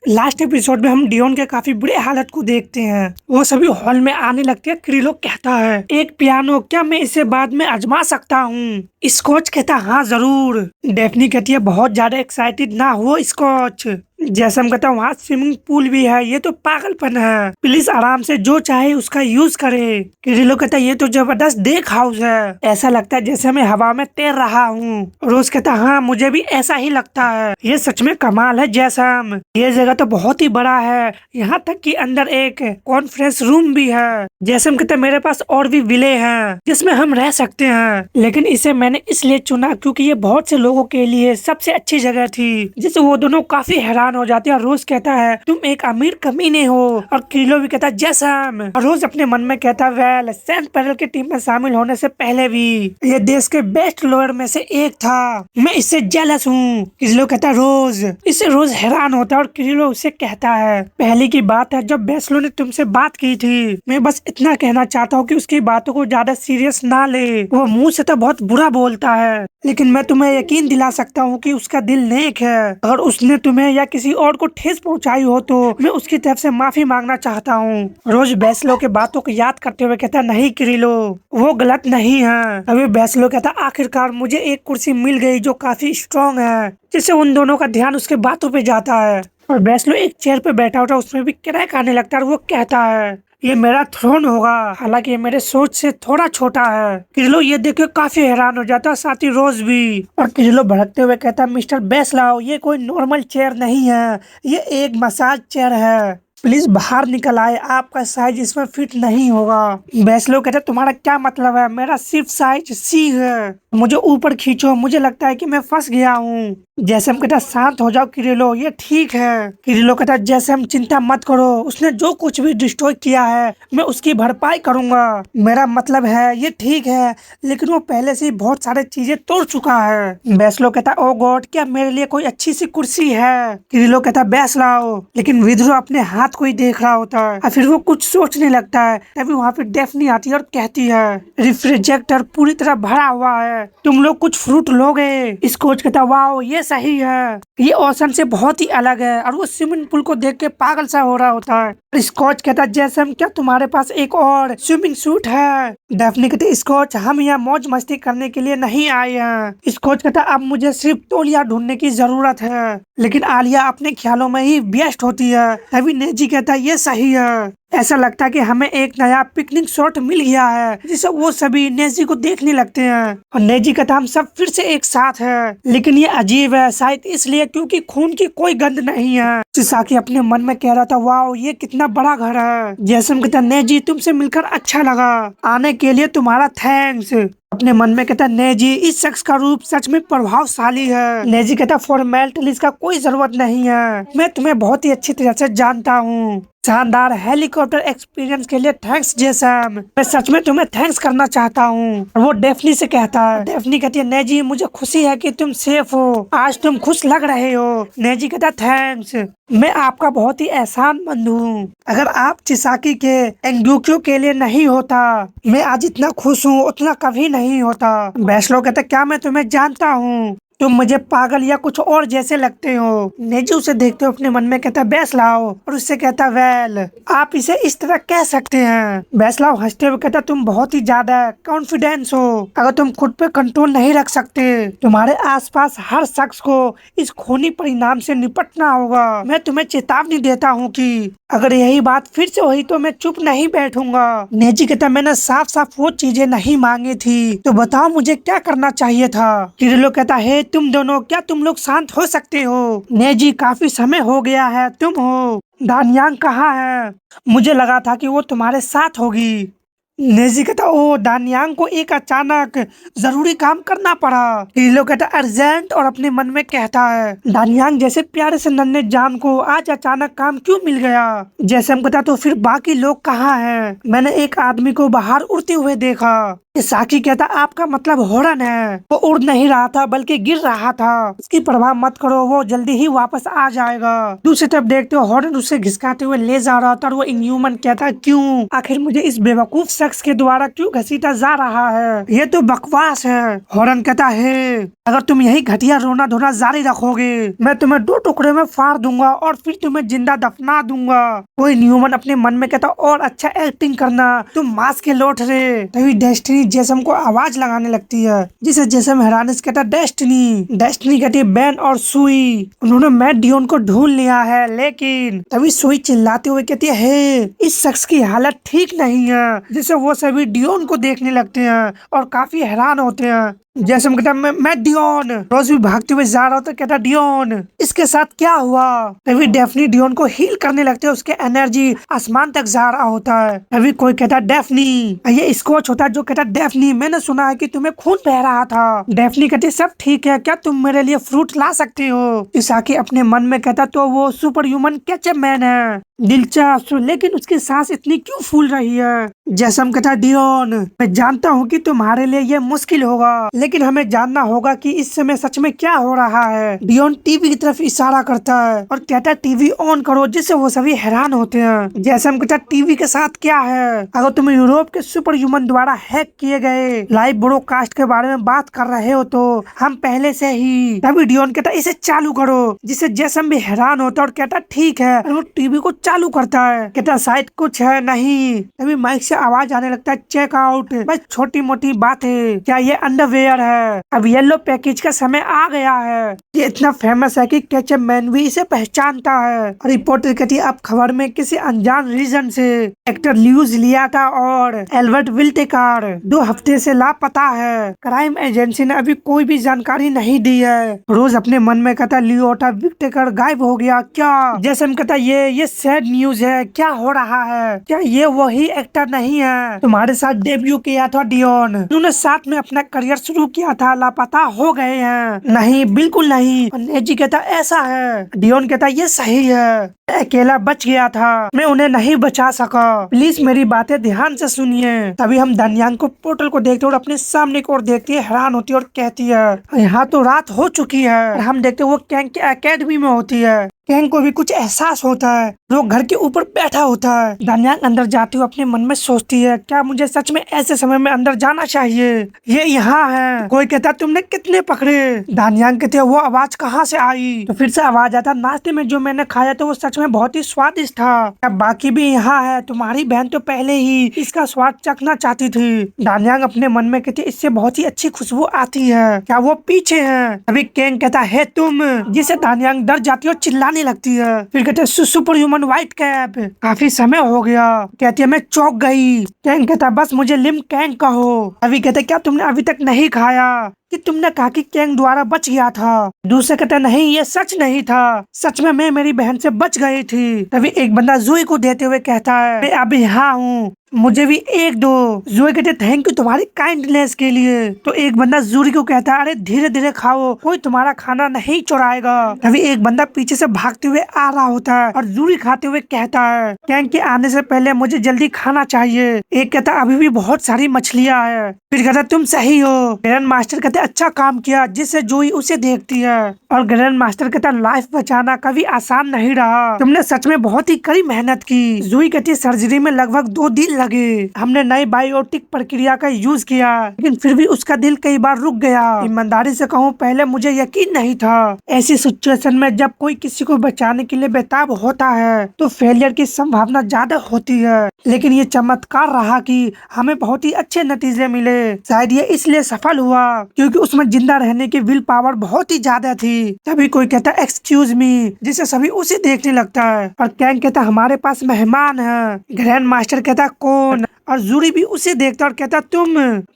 Last episode में हम Dion के काफी बुरे हालत को देखते हैं। वो सभी हॉल में आने लगते हैं। क्रिलो कहता है, एक पियानो, क्या मैं इसे बाद में आजमा सकता हूँ? स्कॉच कहता, हाँ जरूर। डेफनी कहती है, बहुत ज्यादा एक्साइटेड ना हो स्कॉच। जैसम कहता है, वहाँ स्विमिंग पूल भी है, ये तो पागलपन है, प्लीज आराम से जो चाहे उसका यूज करे। क्रिलो कहता है, ये तो जबरदस्त डेक हाउस है, ऐसा लगता है जैसे मैं हवा में तैर रहा हूँ। रोज कहता, हाँ मुझे भी ऐसा ही लगता है, ये सच में कमाल है जैसम, ये जगह तो बहुत ही बड़ा है, यहाँ तक कि अंदर एक कॉन्फ्रेंस रूम भी है। जैसम कहता, मेरे पास और भी विले हैं जिसमें हम रह सकते हैं, लेकिन इसे मैंने इसलिए चुना क्योंकि ये बहुत से लोगों के लिए सबसे अच्छी जगह थी। जिससे वो दोनों काफी हैरान हो जाते हैं। रोज कहता है, तुम एक अमीर कमीने हो। और क्रिलो भी कहता है, जैसम। और रोज अपने मन में कहता, वेल सेंट पैरल की टीम में शामिल होने से पहले भी ये देश के बेस्ट लोअर में से एक था, मैं इससे जेलस हूँ। क्रिलो कहता है, रोज। इससे रोज हैरान होता है और क्रिलो उसे कहता है, पहले की बात है जब बेस्लो ने तुमसे बात की थी, मैं बस इतना कहना चाहता हूँ कि उसकी बातों को ज्यादा सीरियस ना ले। वो मुंह से तो बहुत बुरा बोलता है, लेकिन मैं तुम्हें यकीन दिला सकता हूँ कि उसका दिल नेक है। अगर उसने तुम्हें या किसी और को ठेस पहुंचाई हो तो मैं उसकी तरफ से माफी मांगना चाहता हूँ। रोज बेस्लो के बातों को याद करते हुए कहता, नहीं क्रिलो, वो गलत नहीं है। अभी बेस्लो कहता, आखिरकार मुझे एक कुर्सी मिल गई जो काफी स्ट्रॉन्ग है, जिससे उन दोनों का ध्यान उसके बातों पे जाता है। और बेस्लो एक चेयर पे बैठा होता है, उसमें भी क्रैक आने लगता है और वो कहता है, ये मेरा थ्रोन होगा, हालांकि ये मेरे सोच से थोड़ा छोटा है। क्रिलो ये देख के काफी हैरान हो जाता है, साथ ही रोज भी। और क्रिलो भड़कते हुए कहता, मिस्टर बेस्लाओ, ये कोई नॉर्मल चेयर नहीं है, ये एक मसाज चेयर है, प्लीज बाहर निकल आए, आपका साइज इसमें फिट नहीं होगा। बेस्लो कहता, तुम्हारा क्या मतलब है? मेरा सिर्फ साइज सी है, मुझे ऊपर खींचो, मुझे लगता है कि मैं फंस गया हूँ। जैसम कहता, शांत हो जाओ क्रिलो, ये ठीक है। क्रिलो कहता, जैसम चिंता मत करो, उसने जो कुछ भी डिस्ट्रॉय किया है मैं उसकी भरपाई करूंगा। मेरा मतलब है ये ठीक है, लेकिन वो पहले से ही बहुत सारे चीजें तोड़ चुका है। बेस्लो कहता, ओ गॉड, क्या मेरे लिए कोई अच्छी सी कुर्सी है? क्रिलो कहता, बेस लाओ। लेकिन विद्रो अपने हाथ को ही देख रहा होता है और फिर वो कुछ सोचने लगता है। तभी वहाँ पे डेफनी आती है और कहती है, रेफ्रिजरेटर पूरी तरह भरा हुआ है, तुम लोग कुछ फ्रूट लोगे? स्कॉच कहता, वाओ ये सही है, ये ओशन से बहुत ही अलग है। और वो स्विमिंग पूल को देख के पागल सा हो रहा होता है। स्कॉच कहता, जैसम क्या तुम्हारे पास एक और स्विमिंग सूट है? डेफनी कहती, स्कॉच हम यहाँ मौज मस्ती करने के लिए नहीं आए हैं। स्कॉच कहता, अब मुझे सिर्फ तौलिया ढूंढने की जरूरत है, लेकिन आलिया अपने ख्यालों में ही व्यस्त होती है। तभी नेजी कहता, ये सही है, ऐसा लगता है कि हमें एक नया पिकनिक स्पॉट मिल गया है, जिसे वो सभी नेजी को देखने लगते हैं। और नेजी कहता, हम सब फिर से एक साथ है, लेकिन ये अजीब है, शायद इसलिए क्योंकि खून की कोई गंध नहीं है। चिसाकी अपने मन में कह रहा था, वाओ ये कितना बड़ा घर है। जैसम कहता, नेजी तुमसे मिलकर अच्छा लगा, आने के लिए तुम्हारा थैंक्स। अपने मन में कहता, नेजी इस शख्स का रूप सच में प्रभावशाली है। नेजी कहता, फॉर्मेलिटीज का कोई जरूरत नहीं है, मैं तुम्हें बहुत ही अच्छी तरह से जानता हूँ। शानदार हेलीकॉप्टर एक्सपीरियंस के लिए थैंक्स जैसम, मैं सच में तुम्हें थैंक्स करना चाहता हूँ। वो डेफनी से कहता है। डेफनी कहती है, नेजी मुझे खुशी है कि तुम सेफ हो, आज तुम खुश लग रहे हो। नेजी कहता, थैंक्स, मैं आपका बहुत ही एहसानमंद हूँ। अगर आप चिसाकी के एंग्यूक्यू के लिए नहीं होता, मैं आज इतना खुश हूँ उतना कभी नहीं होता। बेस्लो कहता, क्या मैं तुम्हें जानता हूँ? तुम मुझे पागल या कुछ और जैसे लगते हो। नेजी उसे देखते हो अपने मन में कहता, बेस्लाओ। और उससे कहता, वेल आप इसे इस तरह कह सकते हैं। बेस्लाओ हंसते हुए कहता, तुम बहुत ही ज्यादा कॉन्फिडेंस हो, अगर तुम खुद पे कंट्रोल नहीं रख सकते, तुम्हारे आसपास हर शख्स को इस खूनी परिणाम से निपटना होगा। मैं तुम्हें चेतावनी देता हूँ कि अगर यही बात फिर से हुई तो मैं चुप नहीं बैठूंगा। नेजी कहता, मैंने साफ साफ वो चीजें नहीं मांगी थी, तो बताओ मुझे क्या करना चाहिए था? किरिलो कहता है, तुम दोनों, क्या तुम लोग शांत हो सकते हो? नेजी, काफी समय हो गया है, तुम हो। दानियांग कहाँ है? मुझे लगा था कि वो तुम्हारे साथ होगी। नेजी कहता, ओ दानियांग को एक अचानक जरूरी काम करना पड़ा। किरिलो कहता, अर्जेंट, और अपने मन में कहता है, दानियांग जैसे प्यारे से नन्हे जान को आज अचानक काम क्यों मिल गया? जैसम कहता, तो फिर बाकी लोग कहाँ हैं? मैंने एक आदमी को बाहर उड़ते हुए देखा। साकी कहता, आपका मतलब हॉर्न है? वो उड़ नहीं रहा था बल्कि गिर रहा था, उसकी परवाह मत करो, वो जल्दी ही वापस आ जाएगा। दूसरी तरफ देखते हो हॉर्न उसे घिसकाते हुए ले जा रहा था और वो इनह्यूमन कहता, क्यों? आखिर मुझे इस बेवकूफ शख्स के द्वारा क्यों घसीटा जा रहा है, ये तो बकवास है। हॉर्न कहता है अगर तुम यही घटिया रोना धोना जारी रखोगे मैं तुम्हें 2 टुकड़े में फाड़ दूंगा और फिर तुम्हें जिंदा दफना दूंगा। कोई न्यूमन अपने मन में कहता और अच्छा एक्टिंग करना, तुम मास के लौट रहे। तभी डेस्टिनी जेसम को आवाज लगाने लगती है, जिसे जेसम हैरानी से कहता डेस्टिनी कहती है बेन और सुई उन्होंने मैट डियोन को ढूंढ लिया है। लेकिन तभी सुई चिल्लाते हुए कहती है इस शख्स की हालत ठीक नहीं है, जिसे वो सभी डियोन को देखने लगते हैं और काफी हैरान होते हैं। जेसम कहता मैं डियोन। रोज भी भागते हुए जा रहा होता, कहता डियोन इसके साथ क्या हुआ। तभी डेफनी डियोन को हील करने लगते हैं, उसके एनर्जी आसमान तक जा रहा होता है। तभी कोई कहता डेफनी, ये स्कॉच होता है जो कहता डेफनी मैंने सुना है कि तुम्हें खून बह रहा था। डेफनी कहती सब ठीक है, क्या तुम मेरे लिए फ्रूट ला सकती हो। इसाकी अपने मन में कहता तो वो सुपर ह्यूमन केचप मैन है, दिलचस्प, लेकिन उसकी सांस इतनी क्यों फूल रही है। जेसम कहता डियोन मैं जानता हूँ कि तुम्हारे लिए ये मुश्किल होगा, लेकिन हमें जानना होगा कि इस समय सच में क्या हो रहा है। डियोन टीवी की तरफ इशारा करता है और कहता टीवी ऑन करो, जिससे वो सभी हैरान होते हैं। जेसम कहता टीवी के साथ क्या है, अगर तुम यूरोप के सुपर ह्यूमन द्वारा हैक किए गए लाइव ब्रॉडकास्ट के बारे में बात कर रहे हो तो हम पहले से ही। तभी डियोन कहता इसे चालू करो, जिससे जेसम भी हैरान होता है और कहता ठीक है। और वो टीवी को चालू करता है, कहता शायद कुछ है नहीं। तभी माइक से आवाज आने लगता है चेक आउट, बस छोटी मोटी बात है, क्या ये अंडरवेयर है। अब येलो पैकेज का समय आ गया है। ये इतना फेमस है कि केचप मैन भी इसे पहचानता है। रिपोर्टर कहती अब खबर में किसी अनजान रीजन से एक्टर ल्यूज लियाटा और एल्बर्ट विल्टेकार 2 हफ्ते से लापता है। क्राइम एजेंसी ने अभी कोई भी जानकारी नहीं दी है। रोज अपने मन में कहता लियोटा विल्टेकार गायब हो गया क्या। जेसन कहता ये सैड न्यूज है, क्या हो रहा है, क्या ये वही एक्टर नहीं है तुम्हारे साथ डेब्यू किया था डियोन, उन्होंने साथ में अपना करियर शुरू किया था, लापता हो गए हैं। नहीं बिल्कुल नहीं। नेजी कहता ऐसा है। डियोन कहता ये सही है, अकेला बच गया था, मैं उन्हें नहीं बचा सका, प्लीज मेरी बातें ध्यान से सुनिए। तभी हम दानियांग को पोर्टल को देखते और अपने सामने की ओर देखती है, हैरान होती है और कहती है यहाँ तो रात हो चुकी है। और हम देखते वो कैंग के एकेडमी में होती है। कैंग को भी कुछ एहसास होता है, वो घर के ऊपर बैठा होता है। दानियांग अंदर जाती हुई अपने मन में सोचती है क्या मुझे सच में ऐसे समय में अंदर जाना चाहिए, ये यहाँ है। कोई कहता तुमने कितने पकड़े। दानियांग कहते वो आवाज कहाँ से आई। तो फिर से आवाज आता नाश्ते में जो मैंने खाया था वो सच में बहुत ही स्वादिष्ट था, अब बाकी भी यहाँ है, तुम्हारी बहन तो पहले ही इसका स्वाद चखना चाहती थी। दानियांग अपने मन में कहते इससे बहुत ही अच्छी खुशबू आती है, क्या वो पीछे है। अभी कैंग कहता है तुम, जिसे दानियांग डर जाती है और चिल्लाने लगती है। फिर कहते सुपर ह्यूमन व्हाइट कैप, काफी समय हो गया। कहती है मैं चौंक गई। कैंग कहता बस मुझे लिम कैंग कहो। अभी कहते क्या तुमने अभी तक नहीं खाया, कि तुमने कहा कि कैंग द्वारा बच गया था। दूसरे कहते नहीं ये सच नहीं था, सच में मैं मेरी बहन से बच गई थी। तभी एक बंदा जूही को देते हुए कहता है मैं अब यहाँ हूँ, मुझे भी एक दो। जूही कहते थैंक यू तुम्हारी काइंडनेस के लिए। तो एक बंदा जूही को कहता है अरे धीरे धीरे खाओ, कोई तुम्हारा खाना नहीं चुराएगा। तभी एक बंदा पीछे से भागते हुए आ रहा होता है और जूही खाते हुए कहता है कैंग के आने से पहले मुझे जल्दी खाना चाहिए। एक कहता अभी भी बहुत सारी मछलियाँ है। फिर कहता तुम सही हो। ग्रैंड मास्टर कहते अच्छा काम किया, जिससे जूही उसे देखती है। और ग्रैंड मास्टर कहता लाइफ बचाना कभी आसान नहीं रहा, तुमने सच में बहुत ही कड़ी मेहनत की। जूही कहती सर्जरी में लगभग 2 दिन लगे, हमने नई बायोटिक प्रक्रिया का यूज किया, लेकिन फिर भी उसका दिल कई बार रुक गया। ईमानदारी से कहूँ पहले मुझे यकीन नहीं था। ऐसी सिचुएशन में जब कोई किसी को बचाने के लिए बेताब होता है तो फेलियर की संभावना ज्यादा होती है, लेकिन ये चमत्कार रहा कि हमें बहुत ही अच्छे नतीजे मिले। शायद ये इसलिए सफल हुआ क्योंकि उसमें जिंदा रहने की विल पावर बहुत ही ज्यादा थी। तभी कोई कहता एक्सक्यूज मी, जिसे सभी उसे देखने लगता है। और कैंग कहता हमारे पास मेहमान है। ग्रैंड मास्टर कहता कौन। और जूही भी उसे देखता और कहता तुम।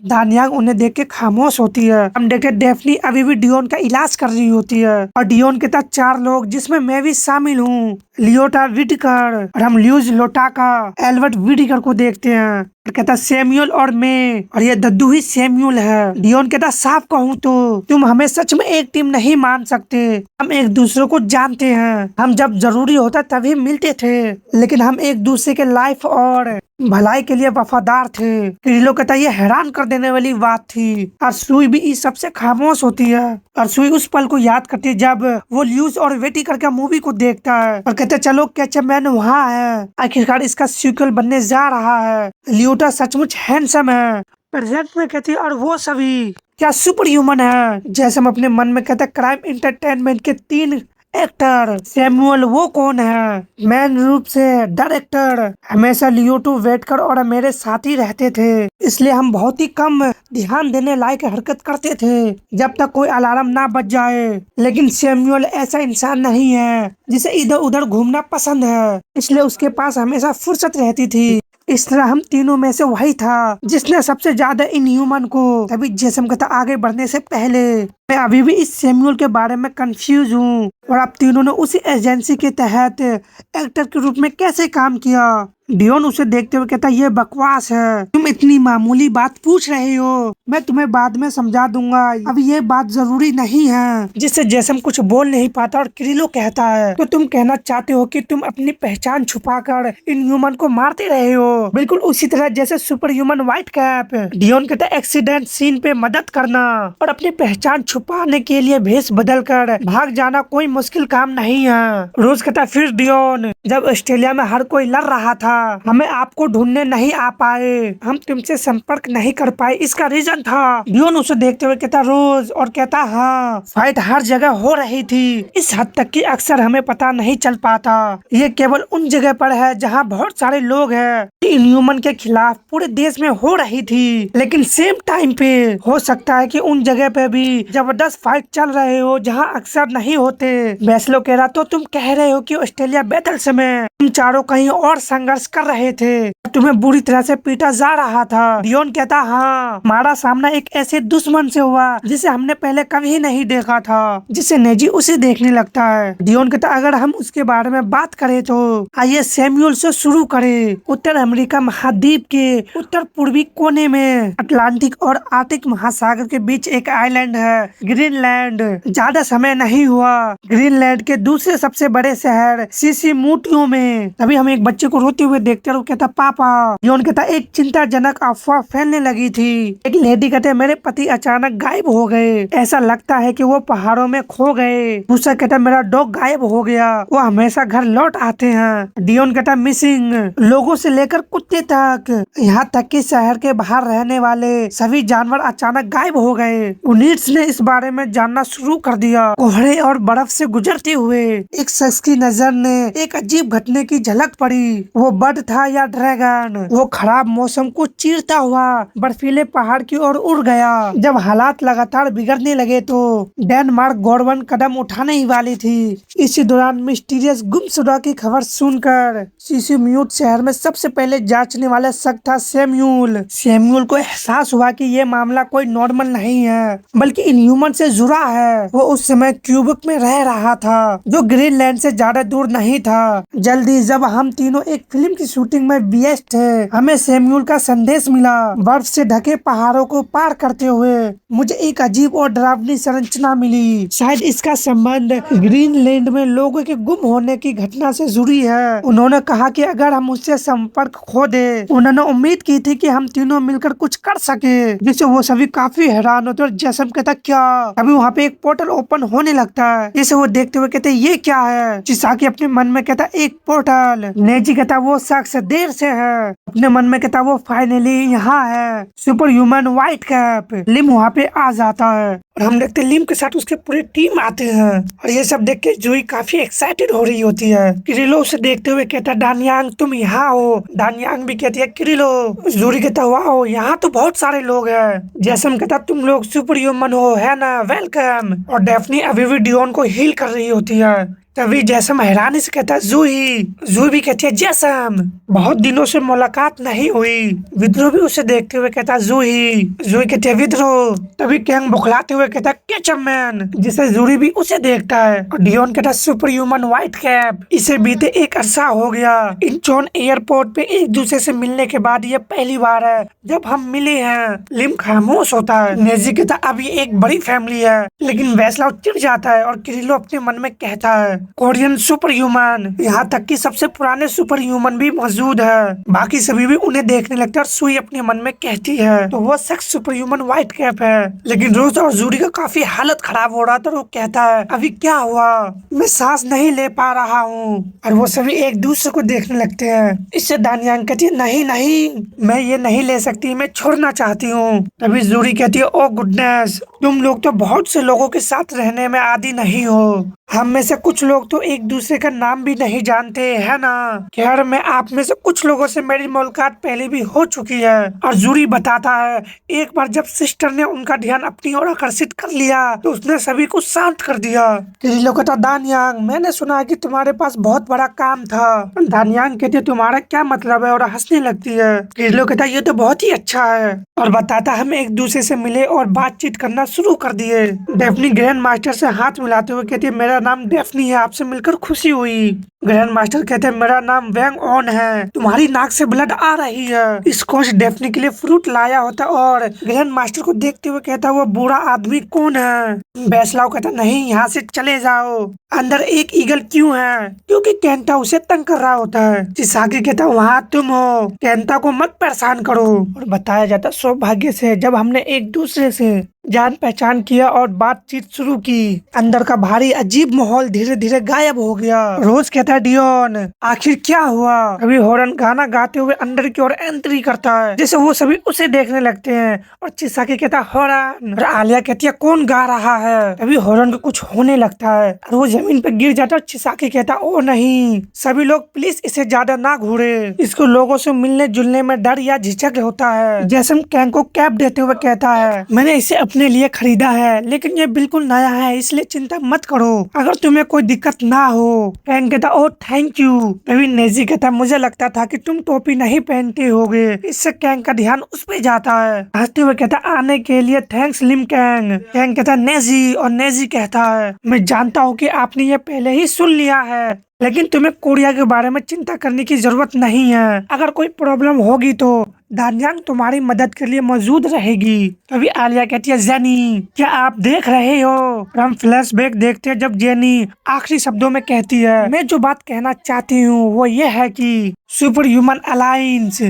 दानियांग उन्हें देख के खामोश होती है। हम देखते डेफनी अभी भी डियोन का इलाज कर रही होती है। और डियोन कहता 4 लोग जिसमें मैं भी शामिल हूँ, लियोटा विटिकर। और हम ल्यूज लोटाका एल्बर्ट विटिकर को देखते हैं। कहता सैमुअल और मैं, और ये दद्दू ही सैमुअल है। डियोन कहता साफ कहूँ तो तुम हमें सच में एक टीम नहीं मान सकते, हम एक दूसरे को जानते हैं, हम जब जरूरी होता तभी मिलते थे, लेकिन हम एक दूसरे के लाइफ और भलाई के लिए वफादार थे। किरिलो कहता है ये हैरान कर देने वाली बात थी। और सुई भी इस सबसे खामोश होती है और सुई उस पल को याद करती है जब वो ल्यूस और वेटी करके मूवी को देखता है और कहते चलो कैचअप मैन वहाँ है। आखिरकार इसका सीक्वल बनने जा रहा है। लियोटा सचमुच हैंडसम है। प्रेजेंट में कहती है और वो सभी क्या सुपर ह्यूमन है। जैसे हम अपने मन में कहते क्राइम इंटरटेनमेंट के 3 एक्टर। सैमुअल वो कौन है? मैन रूप से डायरेक्टर। हमेशा लियोटो वेटकर और मेरे साथ ही रहते थे, इसलिए हम बहुत ही कम ध्यान देने लायक हरकत करते थे जब तक कोई अलार्म ना बज जाए। लेकिन सैमुअल ऐसा इंसान नहीं है जिसे इधर उधर घूमना पसंद है, इसलिए उसके पास हमेशा फुर्सत रहती थी। इस तरह हम तीनों में से वही था जिसने सबसे ज्यादा इन ह्यूमन को। तभी जैसे हम कहता आगे बढ़ने से पहले मैं अभी भी इस सैमुअल के बारे में कंफ्यूज हूँ और आप तीनों ने उसी एजेंसी के तहत एक्टर के रूप में कैसे काम किया। डियोन उसे देखते हुए कहता ये बकवास है, तुम इतनी मामूली बात पूछ रहे हो, मैं तुम्हें बाद में समझा दूंगा, अब ये बात जरूरी नहीं है। जिससे जैसम कुछ बोल नहीं पाता और क्रिलो कहता है तो तुम कहना चाहते हो कि तुम अपनी पहचान छुपाकर इन ह्यूमन को मारते रहे हो, बिल्कुल उसी तरह जैसे super human white cap. Dion कहता एक्सीडेंट सीन पे मदद करना और अपनी पहचान छुपाने के लिए भेष बदल कर भाग जाना कोई मुश्किल काम नहीं है। रोज कहता फिर डियोन जब ऑस्ट्रेलिया में हर कोई लड़ रहा था हमें आपको ढूंढने नहीं आ पाए, हम तुमसे संपर्क नहीं कर पाए, इसका रीजन था। डियोन उसे देखते हुए कहता रोज और कहता हाँ फाइट हर जगह हो रही थी, इस हद तक कि अक्सर हमें पता नहीं चल पाता। ये केवल उन जगह पर है जहाँ बहुत सारे लोग हैं। इन ह्यूमन के खिलाफ पूरे देश में हो रही थी, लेकिन सेम टाइम पे हो सकता है कि उन जगह पे भी जबरदस्त फाइट चल रहे हो जहाँ अक्सर नहीं होते। बैसलो कह रहा तो तुम कह रहे हो कि ऑस्ट्रेलिया बैटल समय तुम चारों कहीं और संघर्ष कर रहे थे, तुम्हें बुरी तरह से पीटा जा रहा था। डियोन कहता हाँ हमारा सामना एक ऐसे दुश्मन से हुआ जिसे हमने पहले कभी नहीं देखा था, जिसे नेजी उसे देखने लगता है। डियोन कहता अगर हम उसके बारे में बात करें तो आइए सैमुअल से शुरू करें। उत्तर अमेरिका महाद्वीप के उत्तर पूर्वी कोने में अटलांटिक और आर्टिक महासागर के बीच एक आइलैंड है ग्रीनलैंड। ज्यादा समय नहीं हुआ ग्रीनलैंड के दूसरे सबसे बड़े शहर सिसिमुटियो में तभी हम एक बच्चे को रोते हुए देखते और कहता पापा। डियोन कहता एक चिंताजनक अफवाह फैलने लगी थी। एक लेडी कहते मेरे पति अचानक गायब हो गए, ऐसा लगता है कि वो पहाड़ों में खो गए। दूसरा कहता मेरा डॉग गायब हो गया, वो हमेशा घर लौट आते हैं। डियोन कहता मिसिंग लोगों से लेकर कुत्ते तक, यहाँ तक कि शहर के बाहर रहने वाले सभी जानवर अचानक गायब हो गए। उनीट्स ने इस बारे में जानना शुरू कर दिया। कोहरे और बर्फ से गुजरते हुए एक शख्स की नजर ने एक अजीब घटने की झलक पड़ी। वो बर्ड था या ड्रैगन, वो खराब मौसम को चीरता हुआ बर्फीले पहाड़ की ओर उड़ गया। जब हालात लगातार बिगड़ने लगे तो डेनमार्क गवर्नमेंट कदम उठाने ही वाली थी। इसी दौरान मिस्टीरियस गुमशुदा की खबर सुनकर सिसिम्यूट शहर में सबसे पहले जांचने वाला शख्स था सैमुअल। सैमुअल को एहसास हुआ कि ये मामला कोई नॉर्मल नहीं है बल्कि इनह्यूमन से जुड़ा है। वो उस समय क्यूबेक में रह रहा था जो ग्रीनलैंड से ज्यादा दूर नहीं था। जल्दी जब हम तीनों एक फिल्म की शूटिंग में व्यस्त थे हमें सैमुअल का संदेश मिला। बर्फ से ढके पहाड़ों को पार करते हुए मुझे एक अजीब और डरावनी संरचना मिली। शायद इसका संबंध ग्रीनलैंड में लोगों के गुम होने की घटना से जुड़ी है। उन्होंने कहा कि अगर हम उससे संपर्क खो दे, उन्होंने उम्मीद की थी कि हम तीनों मिलकर कुछ कर सके, जिससे वो सभी काफी हैरान होते और जैसम कहता क्या। अभी वहाँ पे एक पोर्टल ओपन होने लगता है, जिसे वो देखते हुए कहते ये क्या है। चिसाकी अपने मन में कहता एक पोर्टल। नेजी कहता वो शख्स देर से है, अपने मन में कहता वो फाइनली यहाँ है। Super human white cap. लिम वहाँ पे आ जाता है और हम देखते लिम के साथ उसके पूरी टीम आते हैं और ये सब देख के जूही काफी एक्साइटेड हो रही होती है। किरिलो उसे देखते हुए कहता डानयांग तुम यहाँ हो। डानयांग भी कहती है किरिलो। जूही कहता वाओ यहाँ तो बहुत सारे लोग हैं। जैसम कहता तुम लोग सुपर ह्यूमन हो है ना, वेलकम। और डेफनी अभी भी डियोन को हील कर रही होती है। तभी जैसम हैरानी से कहता है जूही भी कहती है जैसम बहुत दिनों से मुलाकात नहीं हुई। विद्रोह भी उसे देखते हुए कहता जूही कहती है विद्रोह। तभी कैंग बुखलाते हुए कहता केचप मैन, जिसे जूही भी उसे देखता है। और डियोन कहता सुपर ह्यूमन व्हाइट कैप। इसे बीते एक अरसा हो गया। इंचोन एयरपोर्ट पे एक दूसरे से मिलने के बाद ये पहली बार है जब हम मिले हैं। लिम खामोश होता है। नेजी कहता अब ये एक बड़ी फैमिली है, लेकिन वैसलाव चिढ़ जाता है और किरिलो अपने मन में कहता है कोरियन सुपर ह्यूमन, यहाँ तक कि सबसे पुराने सुपर ह्यूमन भी मौजूद है। बाकी सभी भी उन्हें देखने लगते हैं और सुई अपने मन में कहती है तो वो शख्स सुपर ह्यूमन व्हाइट कैप है। लेकिन रोज और जूरी का काफी हालत खराब हो रहा था। वो कहता है अभी क्या हुआ, मैं सांस नहीं ले पा रहा हूँ। और वो सभी एक दूसरे को देखने लगते हैं। इससे दानियांग कहती है नहीं नहीं, मैं ये नहीं ले सकती, मैं छोड़ना चाहती हूँ। तभी जूरी कहती है ओ गुडनेस, तुम लोग तो बहुत से लोगों के साथ रहने में आदी नहीं हो। हम में से कुछ लोग तो एक दूसरे का नाम भी नहीं जानते है ना। खैर मैं आप में से कुछ लोगों से मेरी मुलाकात पहले भी हो चुकी है। और जूरी बताता है एक बार जब सिस्टर ने उनका ध्यान अपनी ओर आकर्षित कर लिया तो उसने सभी को शांत कर दिया। किरिलो कहता दानियांग, मैंने सुना है कि तुम्हारे पास बहुत बड़ा काम था। दानियांग कहती तुम्हारा क्या मतलब है और हंसने लगती है। किरिलो कहता ये तो बहुत ही अच्छा है और बताता हम एक दूसरे से मिले और बातचीत करना शुरू कर दिए। डेफनी ग्रैंड मास्टर से हाथ मिलाते हुए कहती है मेरा नाम डेफनी है, आपसे मिलकर खुशी हुई। ग्रैंड मास्टर कहते हैं मेरा नाम वैंग ऑन है, तुम्हारी नाक से ब्लड आ रही है। स्कॉच डेफनी के लिए फ्रूट लाया होता और ग्रैंड मास्टर को देखते हुए कहता वो बूढ़ा आदमी कौन है। बैसलाव कहता नहीं, यहाँ से चले जाओ। अंदर एक ईगल क्यों है? क्योंकि केंटा उसे तंग कर रहा होता है। चिसाकी कहता वहाँ तुम हो, केंटा को मत परेशान करो। और बताया जाता सौभाग्य से जब हमने एक दूसरे से जान पहचान किया और बातचीत शुरू की, अंदर का भारी अजीब माहौल धीरे धीरे गायब हो गया। रोज कहता है डियोन आखिर क्या हुआ। अभी हॉर्न गाना गाते हुए अंदर की ओर एंट्री करता है जैसे वो सभी उसे देखने लगते हैं। और चिसाकी कहता है हॉर्न, और आलिया कहती है कौन गा रहा है। अभी हॉर्न को कुछ होने लगता है और वो जमीन पे गिर जाता है। चिसाकी कहता ओ नहीं, सभी लोग प्लीज इसे ज्यादा ना घूरे, इसको लोगों से मिलने जुलने में डर या झिझक होता है। जैसम कैंग को कैप देते हुए कहता है मैंने इसे अपने लिए खरीदा है लेकिन ये बिल्कुल नया है, इसलिए चिंता मत करो अगर तुम्हें कोई दिक्कत ना हो। कैंग कहता ओ थैंक यू। तभी नेजी कहता मुझे लगता था कि तुम टोपी नहीं पहनते होगे। इससे कैंग का ध्यान उस पे जाता है। हंसते हुए कहता आने के लिए थैंक्स लिम कैंग। कैंग कहता नेजी, और नेजी कहता है मैं जानता हूँ कि आपने ये पहले ही सुन लिया है लेकिन तुम्हें कोरिया के बारे में चिंता करने की जरूरत नहीं है। अगर कोई प्रॉब्लम होगी तो दानियांग तुम्हारी मदद के लिए मौजूद रहेगी। तभी आलिया कहती है जेनी क्या आप देख रहे हो। और हम फ्लैशबैक देखते हैं जब जेनी आखिरी शब्दों में कहती है मैं जो बात कहना चाहती हूँ वो ये है कि सुपर ह्यूमन अलायंस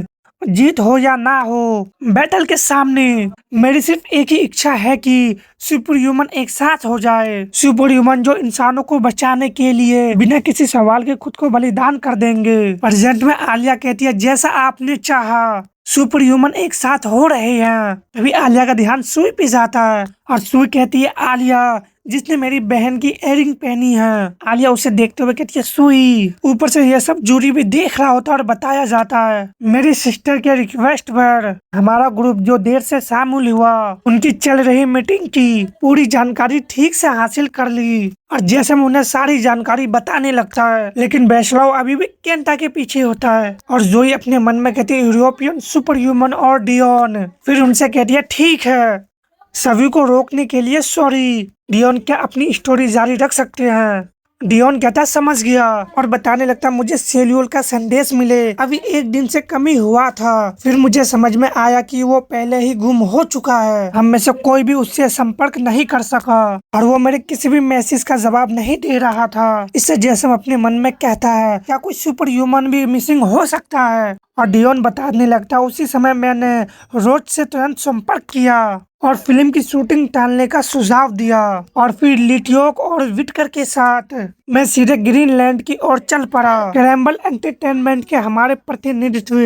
जीत हो या ना हो, बैटल के सामने मेरी सिर्फ एक ही इच्छा है कि सुपर ह्यूमन एक साथ हो जाए। सुपर ह्यूमन जो इंसानों को बचाने के लिए बिना किसी सवाल के खुद को बलिदान कर देंगे। प्रेजेंट में आलिया कहती है जैसा आपने चाहा, सुपर ह्यूमन एक साथ हो रहे हैं। तभी आलिया का ध्यान सुई पे जाता है और सुई कहती है आलिया जिसने मेरी बहन की इयररिंग पहनी है। आलिया उसे देखते हुए कहती है सुई। ऊपर से यह सब जूरी भी देख रहा होता है और बताया जाता है मेरी सिस्टर के रिक्वेस्ट पर हमारा ग्रुप जो देर से शामिल हुआ उनकी चल रही मीटिंग की पूरी जानकारी ठीक से हासिल कर ली। और जैसे मैं उन्हें सारी जानकारी बताने लगता है लेकिन बैसलाव अभी भी केंटा के पीछे होता है। और जोई अपने मन में कहती है यूरोपियन सुपर ह्यूमन और डियोन। फिर उनसे कहती है ठीक है, सभी को रोकने के लिए सॉरी। डियोन क्या अपनी स्टोरी जारी रख सकते हैं? डियोन कहता समझ गया और बताने लगता मुझे सेल्यूल का संदेश मिले अभी एक दिन से कम ही हुआ था। फिर मुझे समझ में आया कि वो पहले ही गुम हो चुका है। हम में से कोई भी उससे संपर्क नहीं कर सका और वो मेरे किसी भी मैसेज का जवाब नहीं दे रहा था। इससे जैसम अपने मन में कहता है क्या कोई सुपर ह्यूमन भी मिसिंग हो सकता है। और डियोन बताने लगता उसी समय मैंने रोज से तुरंत संपर्क किया और फिल्म की शूटिंग टालने का सुझाव दिया। और फिर लिटियोक और विटकर के साथ मैं सीधे ग्रीनलैंड की ओर चल पड़ा। क्रैम्बल एंटरटेनमेंट के हमारे प्रतिनिधित्व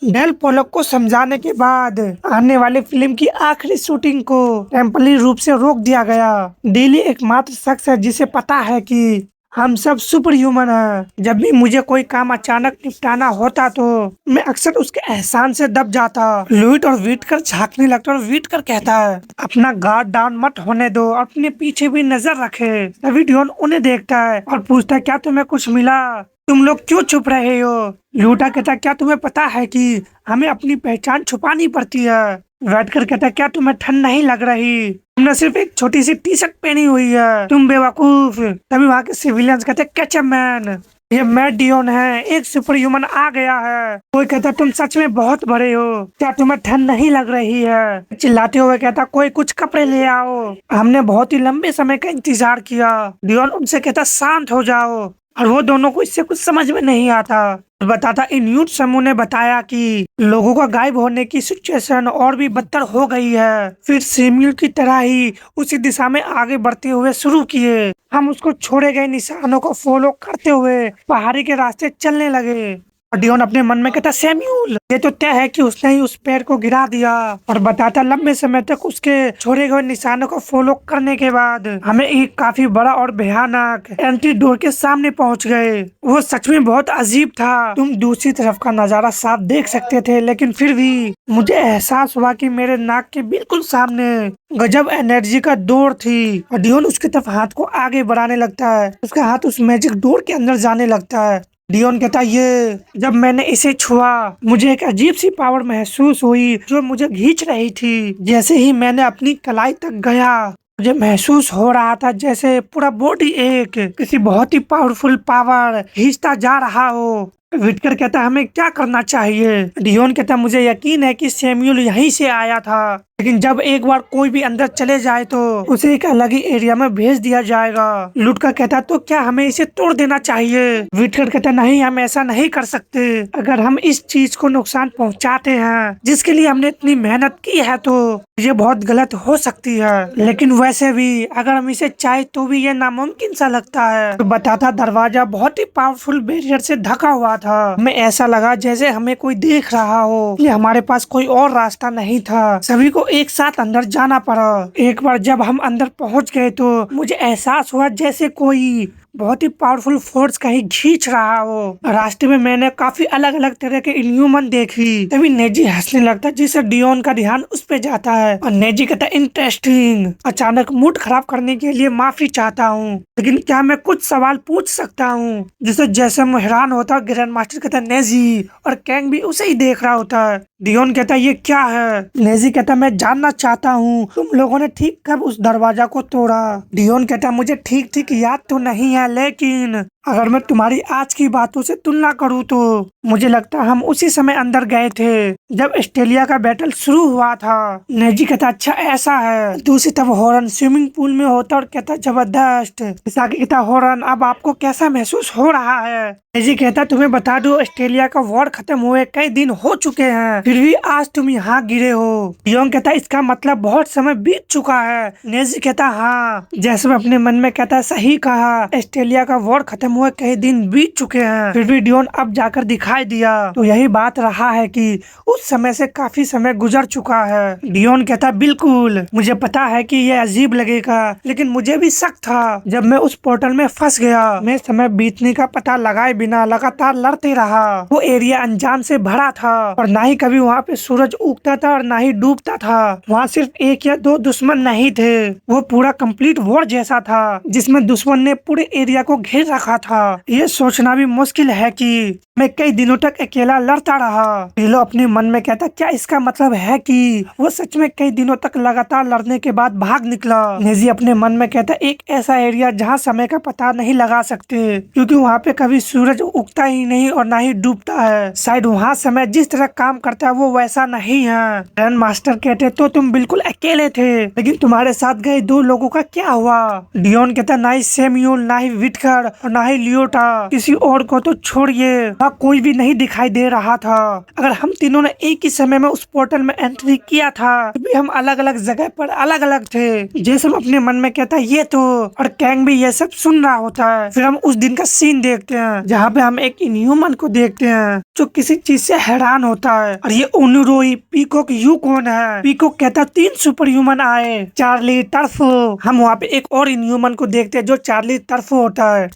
डेल पोलक को समझाने के बाद आने वाली फिल्म की आखिरी शूटिंग को टेम्पररी रूप से रोक दिया गया। डेली एकमात्र शख्स है जिसे पता है कि हम सब सुपर ह्यूमन हैं। जब भी मुझे कोई काम अचानक निपटाना होता तो मैं अक्सर उसके एहसान से दब जाता। लुइट और विटकर झांकने लगता और विटकर कहता है अपना गार्ड डाउन मत होने दो, अपने पीछे भी नजर रखे। तभी डियोन उन्हें देखता है और पूछता है क्या तुम्हें कुछ मिला, तुम लोग क्यों छुप रहे हो। लूटा कहता क्या तुम्हें पता है कि हमें अपनी पहचान छुपानी पड़ती है। वेटकर कहता क्या तुम्हें ठंड नहीं लग रही, तुमने सिर्फ एक छोटी सी टी शर्ट पहनी हुई है, तुम बेवकूफ। तभी वहाँ के सिविलियंस कहते कैचअप मैन। ये मैट डियोन है, एक सुपर ह्यूमन आ गया है। कोई कहता तुम सच में बहुत बड़े हो, क्या तुम्हें ठंड नहीं लग रही है? चिल्लाते हुए कहता कोई कुछ कपड़े ले आओ, हमने बहुत ही लंबे समय का इंतजार किया। डियोन उनसे कहता शांत हो जाओ, और वो दोनों को इससे कुछ समझ में नहीं आता। बताता इन यूथ समूह ने बताया कि लोगों का गायब होने की सिचुएशन और भी बदतर हो गई है। फिर सेम्यूल की तरह ही उसी दिशा में आगे बढ़ते हुए शुरू किए। हम उसको छोड़े गए निशानों को फॉलो करते हुए पहाड़ी के रास्ते चलने लगे। और डियोन अपने मन में कहता सैम्यूल, ये तो तय है कि उसने ही उस पेड़ को गिरा दिया। और बताता लंबे समय तक उसके छोड़े गए निशानों को फॉलो करने के बाद हमें एक काफी बड़ा और भयानक एंटीडोर के सामने पहुंच गए। वो सच में बहुत अजीब था। तुम दूसरी तरफ का नजारा साफ देख सकते थे, लेकिन फिर भी मुझे एहसास हुआ कि मेरे नाक के बिल्कुल सामने गजब एनर्जी का डोर थी। और डियोन उसकी तरफ हाथ को आगे बढ़ाने लगता है। उसका हाथ उस मैजिक डोर के अंदर जाने लगता है। डियोन कहता ये जब मैंने इसे छुआ मुझे एक अजीब सी पावर महसूस हुई जो मुझे खींच रही थी। जैसे ही मैंने अपनी कलाई तक गया मुझे महसूस हो रहा था जैसे पूरा बॉडी एक किसी बहुत ही पावरफुल पावर खींचता जा रहा हो। विटकर कहता हमें क्या करना चाहिए? डियोन कहता मुझे यकीन है कि सैम्यूल यहीं से आया था, लेकिन जब एक बार कोई भी अंदर चले जाए तो उसे एक अलग ही एरिया में भेज दिया जाएगा। लुटकर कहता तो क्या हमें इसे तोड़ देना चाहिए? विटकर कहता नहीं, हम ऐसा नहीं कर सकते। अगर हम इस चीज को नुकसान पहुंचाते हैं जिसके लिए हमने इतनी मेहनत की है तो ये बहुत गलत हो सकती है। लेकिन वैसे भी अगर हम इसे चाहे तो भी ये नामुमकिन सा लगता है। तो बताता दरवाजा बहुत ही पावरफुल बैरियर से ढका हुआ था। हमें ऐसा लगा जैसे हमें कोई देख रहा हो, ये हमारे पास कोई और रास्ता नहीं था। सभी को एक साथ अंदर जाना पड़ा। एक बार जब हम अंदर पहुंच गए तो मुझे एहसास हुआ जैसे कोई बहुत ही पावरफुल फोर्स कहीं खींच रहा हो। रास्ते में मैंने काफी अलग अलग तरह के इन्ह्यूमन देखी। तभी नेजी हंसने लगता है जिससे डियोन का ध्यान उस पे जाता है और नेजी कहता है इंटरेस्टिंग, अचानक मूड खराब करने के लिए माफी चाहता हूँ, लेकिन क्या मैं कुछ सवाल पूछ सकता हूँ? जिससे जैसे हैरान होता है ग्रैंड मास्टर कहता है नेजी, और कैंग भी उसे ही देख रहा होता है। डियोन कहता है ये क्या है? नेजी कहता मैं जानना चाहता हूँ तुम लोगों ने ठीक कब उस दरवाजा को तोड़ा? डियोन कहता मुझे ठीक ठीक याद तो नहीं है, लेकिन अगर मैं तुम्हारी आज की बातों से तुलना करूँ तो मुझे लगता हम उसी समय अंदर गए थे जब ऑस्ट्रेलिया का बैटल शुरू हुआ था। नेजी कहता अच्छा ऐसा है। दूसरी तरफ हॉरन स्विमिंग पूल में होता और कहता जबरदस्त। साकी कहता हॉरन अब आपको कैसा महसूस हो रहा है? नेजी कहता तुम्हें बता दो ऑस्ट्रेलिया का वॉर खत्म हुए कई दिन हो चुके हैं, फिर भी आज तुम यहाँ गिरे हो। डियोन कहता इसका मतलब बहुत समय बीत चुका है। नेजी कहता हाँ। जैसे अपने मन में कहता सही कहा, ऑस्ट्रेलिया का वॉर खत्म हुए कई दिन बीत चुके हैं, फिर भी डियोन अब जाकर दिखाई दिया तो यही बात रहा है कि उस समय से काफी समय गुजर चुका है। डियोन कहता बिल्कुल, मुझे पता है कि ये अजीब लगेगा, लेकिन मुझे भी शक था जब मैं उस पोर्टल में फंस गया। मैं समय बीतने का पता लगाए बिना लगातार लड़ते रहा। वो एरिया अनजान से भरा था और ना ही कभी वहाँ पे सूरज उगता था और ना ही डूबता था। वहाँ सिर्फ एक या दो दुश्मन नहीं थे, वो पूरा कंप्लीट वॉर जैसा था जिसमें दुश्मन ने पूरे एरिया को घेर रखा था। ये सोचना भी मुश्किल है कि मैं कई दिनों तक अकेला लड़ता रहा। रीलो अपने मन में कहता क्या इसका मतलब है कि वो सच में कई दिनों तक लगातार लड़ने के बाद भाग निकला? नेजी अपने मन में कहता एक ऐसा एरिया जहाँ समय का पता नहीं लगा सकते, क्योंकि वहाँ पे कभी सूरज उगता ही नहीं और ना ही डूबता है। शायद वहाँ समय जिस तरह काम करता है वो वैसा नहीं है। ग्रैंड मास्टर कहते तो तुम बिल्कुल अकेले थे, लेकिन तुम्हारे साथ गए दो लोगों का क्या हुआ? डियोन कहता ना ही सैम्यूल, ना ही विटकर और ना ही लियोटा, किसी और को तो छोड़िए वहाँ कोई भी नहीं दिखाई दे रहा था। अगर हम तीनों ने एक ही समय में उस पोर्टल में एंट्री किया था तो भी हम अलग अलग जगह पर अलग अलग थे। जेसन अपने मन में कहता ये तो, और कैंग भी ये सब सुन रहा होता है। फिर हम उस दिन का सीन देखते हैं जहाँ पे हम एक इनह्यूमन को देखते हैं जो किसी चीज से हैरान होता है, और ये ओनुरोई पीकॉक यू कौन है? पीकॉक कहता 3 सुपर ह्यूमन आए, चार्ली टर्फो। हम वहाँ पे एक और इनह्यूमन को देखते हैं जो चार्ली टर्फो होता है।